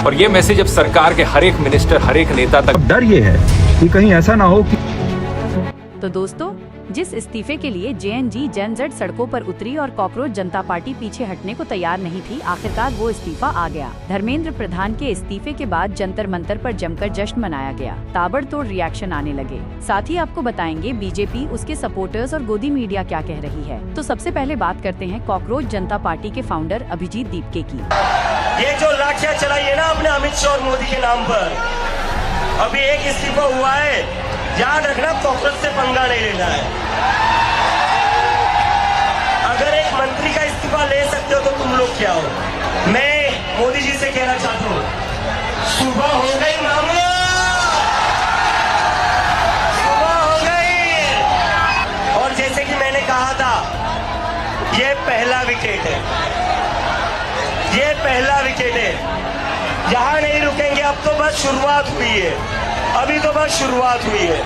और ये मैसेज अब सरकार के हर एक मिनिस्टर, हर एक नेता तक। अब डर ये है कि कहीं ऐसा ना हो कि तो दोस्तों, जिस इस्तीफे के लिए जेएनजी जेनजेड सड़कों पर उतरी और कॉकरोच जनता पार्टी पीछे हटने को तैयार नहीं थी, आखिरकार वो इस्तीफा आ गया। धर्मेंद्र प्रधान के इस्तीफे के बाद जंतर मंतर पर जमकर जश्न मनाया गया। ताबड़तोड़ रिएक्शन आने लगे। साथ ही आपको बताएंगे बीजेपी, उसके सपोर्टर्स और गोदी मीडिया क्या कह रही है। तो सबसे पहले बात करते हैं कॉकरोच जनता पार्टी के फाउंडर अभिजीत दीपके की। ये जो लाठियां चलाई है ना अपने अमित शाह और मोदी के नाम पर, अभी एक इस्तीफा हुआ है, याद रखना कॉकरोच से पंगा नहीं लेना है। अगर एक मंत्री का इस्तीफा ले सकते हो तो तुम लोग क्या हो। मैं मोदी जी से कहना चाहता हूँ, सुबह हो गई मामू, सुबह हो गई। और जैसे कि मैंने कहा था, ये पहला विकेट है, ये पहला विकेट है। यहाँ नहीं रुकेंगे, अब तो बस शुरुआत हुई है, अभी तो बस शुरुआत हुई है।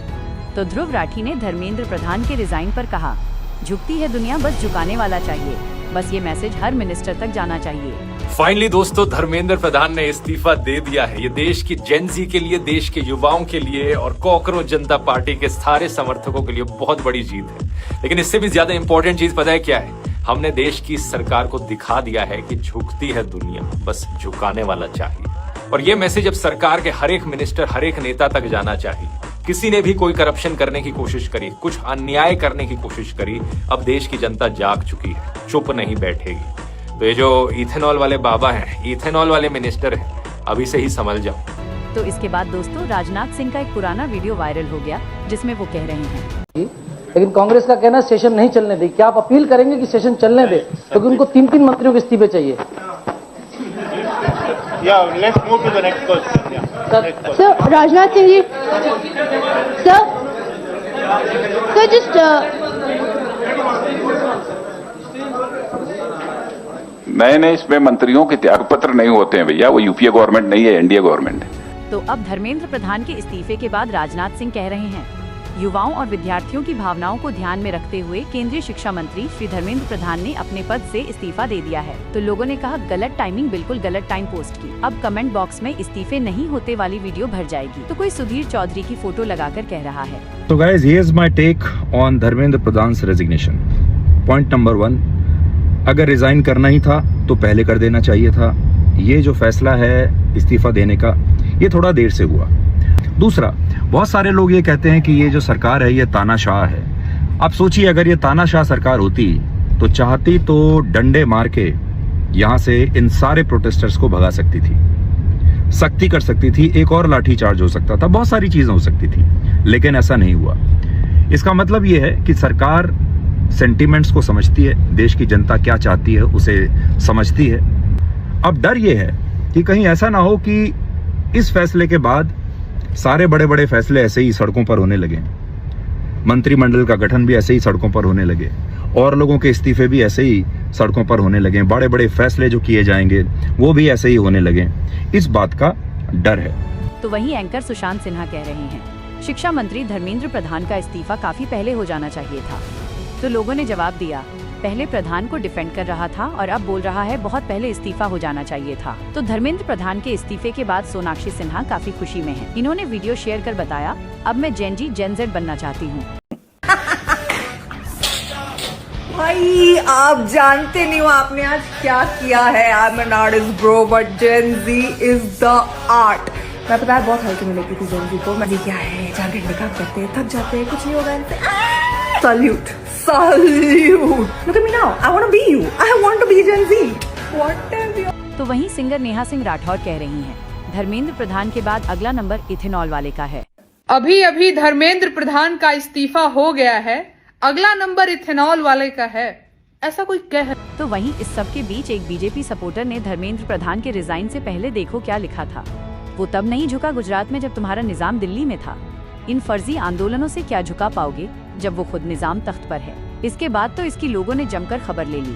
तो ध्रुव राठी ने धर्मेंद्र प्रधान के रिजाइन पर कहा, झुकती है दुनिया, बस झुकाने वाला चाहिए। बस ये मैसेज हर मिनिस्टर तक जाना चाहिए। फाइनली दोस्तों, धर्मेंद्र प्रधान ने इस्तीफा दे दिया है। ये देश की जेनजी के लिए, देश के युवाओं के लिए और कॉकरोच जनता पार्टी के सारे समर्थकों के लिए बहुत बड़ी जीत है। लेकिन इससे भी ज्यादा इंपॉर्टेंट चीज पता है क्या है? हमने देश की सरकार को दिखा दिया है कि झुकती है दुनिया, बस झुकाने वाला चाहिए। और ये मैसेज अब सरकार के हर एक मिनिस्टर, हर एक नेता तक जाना चाहिए। किसी ने भी कोई करप्शन करने की कोशिश करी, कुछ अन्याय करने की कोशिश करी, अब देश की जनता जाग चुकी है, चुप नहीं बैठेगी। तो ये जो इथेनॉल वाले बाबा हैं, इथेनॉल वाले मिनिस्टर हैं, अभी से ही संभल जाओ। तो इसके बाद दोस्तों, राजनाथ सिंह का एक पुराना वीडियो वायरल हो गया, जिसमें वो कह रहे हैं, लेकिन कांग्रेस का कहना है सेशन नहीं चलने दे। क्या आप अपील करेंगे कि सेशन चलने दे, क्योंकि उनको 3-3 मंत्रियों के इस्तीफे चाहिए। Let's move to the next question. Sir, Rajnath Singh ji, sir, just नए नए इसमें मंत्रियों के त्याग पत्र नहीं होते हैं भैया, वो यूपीए गवर्नमेंट नहीं है, एनडीए गवर्नमेंट है। तो अब धर्मेंद्र प्रधान के इस्तीफे के बाद राजनाथ सिंह कह रहे हैं, युवाओं और विद्यार्थियों की भावनाओं को ध्यान में रखते हुए केंद्रीय शिक्षा मंत्री श्री धर्मेंद्र प्रधान ने अपने पद से इस्तीफा दे दिया है। तो लोगों ने कहा, गलत टाइमिंग, बिल्कुल गलत टाइम पोस्ट की। अब कमेंट बॉक्स में इस्तीफे नहीं होते वाली वीडियो भर जाएगी। तो कोई सुधीर चौधरी की फोटो लगाकर कह रहा है, तो guys, here is my take on Dharmendra Pradhan's resignation. Point number 1, अगर रिजाइन करना ही था तो पहले कर देना चाहिए था। ये जो फैसला है इस्तीफा देने का, ये थोड़ा देर से हुआ। दूसरा, बहुत सारे लोग ये कहते हैं कि ये जो सरकार है ये तानाशाह है। आप सोचिए, अगर ये तानाशाह सरकार होती तो चाहती तो डंडे मार के यहाँ से इन सारे प्रोटेस्टर्स को भगा सकती थी, सख्ती कर सकती थी, एक और लाठी चार्ज हो सकता था, बहुत सारी चीजें हो सकती थी, लेकिन ऐसा नहीं हुआ। इसका मतलब ये है कि सरकार सेंटिमेंट्स को समझती है, देश की जनता क्या चाहती है उसे समझती है। अब डर ये है कि कहीं ऐसा ना हो कि इस फैसले के बाद सारे बड़े बड़े फैसले ऐसे ही सड़कों पर होने लगे, मंत्रिमंडल का गठन भी ऐसे ही सड़कों पर होने लगे, और लोगों के इस्तीफे भी ऐसे ही सड़कों पर होने लगे, बड़े बड़े फैसले जो किए जाएंगे वो भी ऐसे ही होने लगे। इस बात का डर है। तो वहीं एंकर सुशांत सिन्हा कह रहे हैं, शिक्षा मंत्री धर्मेंद्र प्रधान का इस्तीफा काफी पहले हो जाना चाहिए था। तो लोगों ने जवाब दिया, पहले प्रधान को डिफेंड कर रहा था और अब बोल रहा है बहुत पहले इस्तीफा हो जाना चाहिए था। तो धर्मेंद्र प्रधान के इस्तीफे के बाद सोनाक्षी सिन्हा काफी खुशी में हैं। इन्होंने वीडियो शेयर कर बताया, अब मैं जेनजी जेनजेड बनना चाहती हूँ। भाई आप जानते नहीं हो आपने आज क्या किया है। I am an artist bro, but Gen Z is the art. मैं पता है बहुत हल्के में लेती थी जेन जी को। मैं क्या है, जाके काम करते हैं, थक जाते हैं, कुछ नहीं होगा इनसे। Salute salute, look at me now, I want to be you, I want to be Gen Z, whatever. तो वहीं सिंगर नेहा सिंह राठौर कह रही हैं, धर्मेंद्र प्रधान के बाद अगला नंबर इथेनॉल वाले का है। अभी अभी धर्मेंद्र प्रधान का इस्तीफा हो गया है, अगला नंबर इथेनॉल वाले का है, ऐसा कोई कह। तो वहीं इस सब के बीच एक बीजेपी सपोर्टर ने धर्मेंद्र प्रधान के रिजाइन से पहले देखो क्या लिखा था। वो तब नहीं झुका गुजरात में जब तुम्हारा निजाम दिल्ली में था। इन फर्जी आंदोलनों से क्या झुका पाओगे जब वो खुद निजाम तख्त पर है। इसके बाद तो इसकी लोगों ने जमकर खबर ले ली।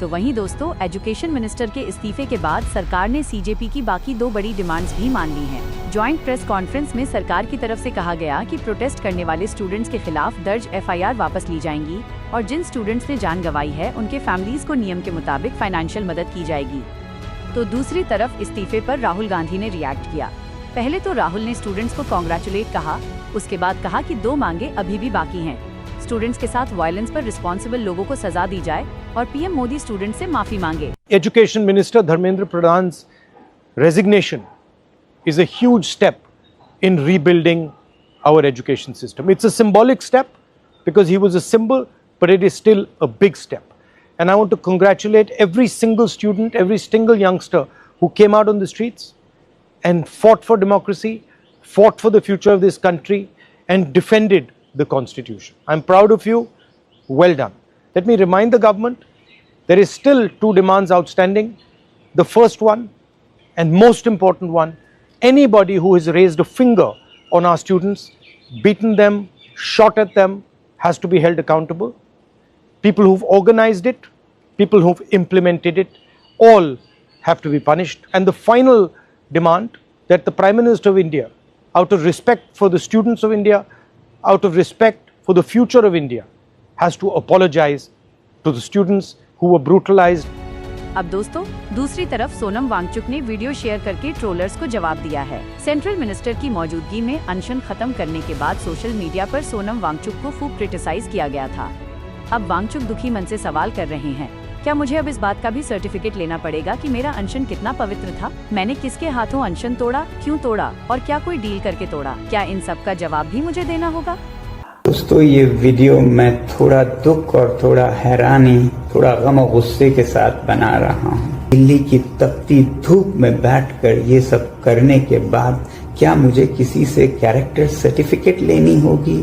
तो वहीं दोस्तों, एजुकेशन मिनिस्टर के इस्तीफे के बाद सरकार ने सीजेपी की बाकी 2 बड़ी डिमांड्स भी मान ली हैं। ज्वाइंट प्रेस कॉन्फ्रेंस में सरकार की तरफ से कहा गया कि प्रोटेस्ट करने वाले स्टूडेंट्स के खिलाफ दर्ज एफआईआर वापस ली जाएंगी और जिन स्टूडेंट्स ने जान गंवाई है उनके फैमिलीज को नियम के मुताबिक फाइनेंशियल मदद की जाएगी। तो दूसरी तरफ इस्तीफे पर राहुल गांधी ने रिएक्ट किया। पहले तो राहुल ने स्टूडेंट्स को कॉन्ग्रेचुलेट कहा, उसके बाद कहा कि 2 मांगे अभी भी बाकी हैं। स्टूडेंट्स के साथ वायलेंस पर रिस्पॉन्सिबल लोगों को सजा दी जाए और पीएम मोदी स्टूडेंट से माफी मांगे। Education minister Dharmendra Pradhan's resignation is a huge step in rebuilding our education system. It's a symbolic step because he was a symbol, but it is still a big step. And I want to congratulate every single student, every single youngster who came out on the streets and fought for democracy, fought for the future of this country, and defended the Constitution. I'm proud of you. Well done. Let me remind the government, there is still 2 demands outstanding. The first one, and most important one, anybody who has raised a finger on our students, beaten them, shot at them, has to be held accountable. People who've organized it, people who've implemented it, all have to be punished. And the final demand, that the Prime Minister of India, out of respect for the students of India, out of respect for the future of India, has to apologize to the students who were brutalized. अब दोस्तों, दूसरी तरफ सोनम वांगचुक ने video share करके trollers को जवाब दिया है। सेंट्रल मिनिस्टर की मौजूदगी में अनशन खत्म करने के बाद सोशल मीडिया पर सोनम वांगचुक को खूब क्रिटिसाइज किया गया था। अब वांगचुक दुखी मन से सवाल कर रहे हैं, क्या मुझे अब इस बात का भी सर्टिफिकेट लेना पड़ेगा कि मेरा अनशन कितना पवित्र था? मैंने किसके हाथों अनशन तोड़ा, क्यों तोड़ा और क्या कोई डील करके तोड़ा? क्या इन सब का जवाब भी मुझे देना होगा? दोस्तों, ये वीडियो मैं थोड़ा दुख और थोड़ा हैरानी, थोड़ा गम और गुस्से के साथ बना रहा हूँ। दिल्ली की तपती धूप में बैठकर ये सब करने के बाद क्या मुझे किसी से कैरेक्टर सर्टिफिकेट लेनी होगी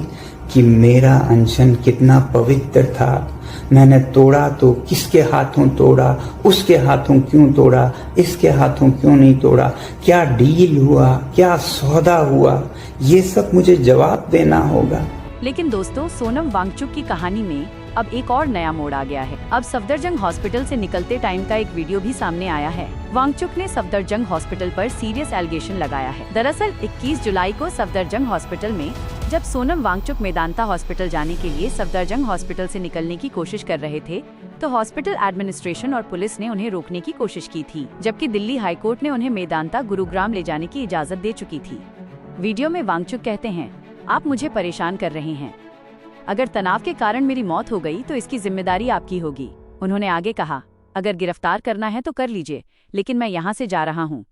कि मेरा अनशन कितना पवित्र था? मैंने तोड़ा तो किसके हाथों तोड़ा, उसके हाथों क्यों तोड़ा, इसके हाथों क्यों नहीं तोड़ा, क्या डील हुआ, क्या सौदा हुआ, ये सब मुझे जवाब देना होगा। लेकिन दोस्तों, सोनम वांगचुक की कहानी में अब एक और नया मोड़ आ गया है। अब सफदरजंग हॉस्पिटल से निकलते टाइम का एक वीडियो भी सामने आया है। वांगचुक ने सफदरजंग हॉस्पिटल पर सीरियस एलिगेशन लगाया है। दरअसल 21 जुलाई को सफदरजंग हॉस्पिटल में जब सोनम वांगचुक मेदांता हॉस्पिटल जाने के लिए सफदरजंग हॉस्पिटल से निकलने की कोशिश कर रहे थे, तो हॉस्पिटल एडमिनिस्ट्रेशन और पुलिस ने उन्हें रोकने की कोशिश की थी, जबकि दिल्ली हाईकोर्ट ने उन्हें मेदांता गुरुग्राम ले जाने की इजाजत दे चुकी थी। वीडियो में वांगचुक कहते हैं, आप मुझे परेशान कर रहे हैं। अगर तनाव के कारण मेरी मौत हो गई तो इसकी जिम्मेदारी आपकी होगी। उन्होंने आगे कहा, अगर गिरफ्तार करना है तो कर लीजिए, लेकिन मैं यहाँ से जा रहा हूँ।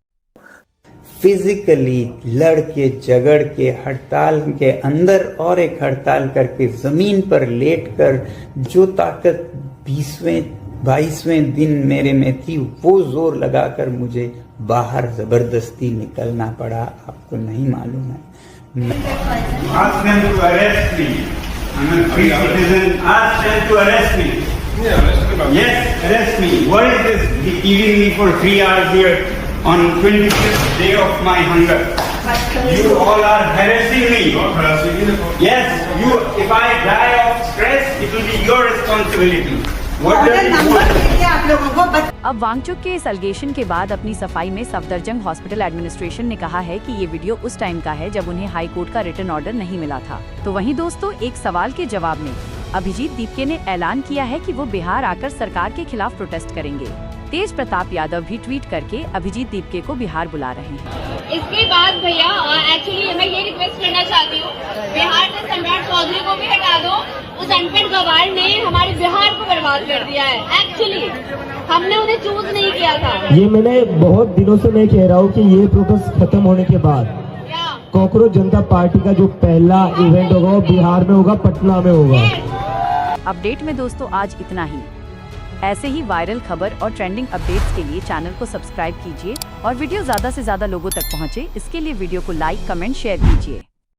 फिजिकली लड़ के झगड़ के हड़ताल के अंदर और एक हड़ताल करके जमीन पर लेटकर जो ताकत 20वें दिन मेरे में थी, वो जोर लगाकर मुझे बाहर जबरदस्ती निकलना पड़ा। आपको नहीं मालूम है। Ask them to arrest me. I'm a free citizen. Ask them to arrest me. Yes, arrest me. What is this keeping me for 3 hours here on 25th day of my hunger? You all are harassing me. Yes, you. If I die of stress, it will be your responsibility. अब वांगचुक के इस allegation के बाद अपनी सफाई में Safdarjung hospital administration ने कहा है कि ये वीडियो उस टाइम का है जब उन्हें हाई कोर्ट का रिटन ऑर्डर नहीं मिला था। तो वहीं दोस्तों, एक सवाल के जवाब में अभिजीत दीपके ने ऐलान किया है कि वो बिहार आकर सरकार के खिलाफ प्रोटेस्ट करेंगे। तेज प्रताप यादव भी ट्वीट करके अभिजीत दीपके को बिहार बुला रहे हैं। इसके बाद भैया एक्चुअली मैं ये रिक्वेस्ट करना चाहती हूँ, बिहार से सम्राट चौधरी को भी हटा दो। उस अनपढ़ गवार ने हमारे बिहार को बर्बाद कर दिया है। एक्चुअली हमने उन्हें चूज नहीं किया था। ये मैंने बहुत दिनों से मैं कह रहा हूँ कि ये प्रोटेस्ट खत्म होने के बाद कॉकरोच जनता पार्टी का जो पहला इवेंट होगा वो बिहार में होगा, पटना में होगा। अपडेट में दोस्तों आज इतना ही। ऐसे ही वायरल खबर और ट्रेंडिंग अपडेट्स के लिए चैनल को सब्सक्राइब कीजिए और वीडियो ज्यादा से ज्यादा लोगों तक पहुंचे, इसके लिए वीडियो को लाइक, कमेंट, शेयर कीजिए।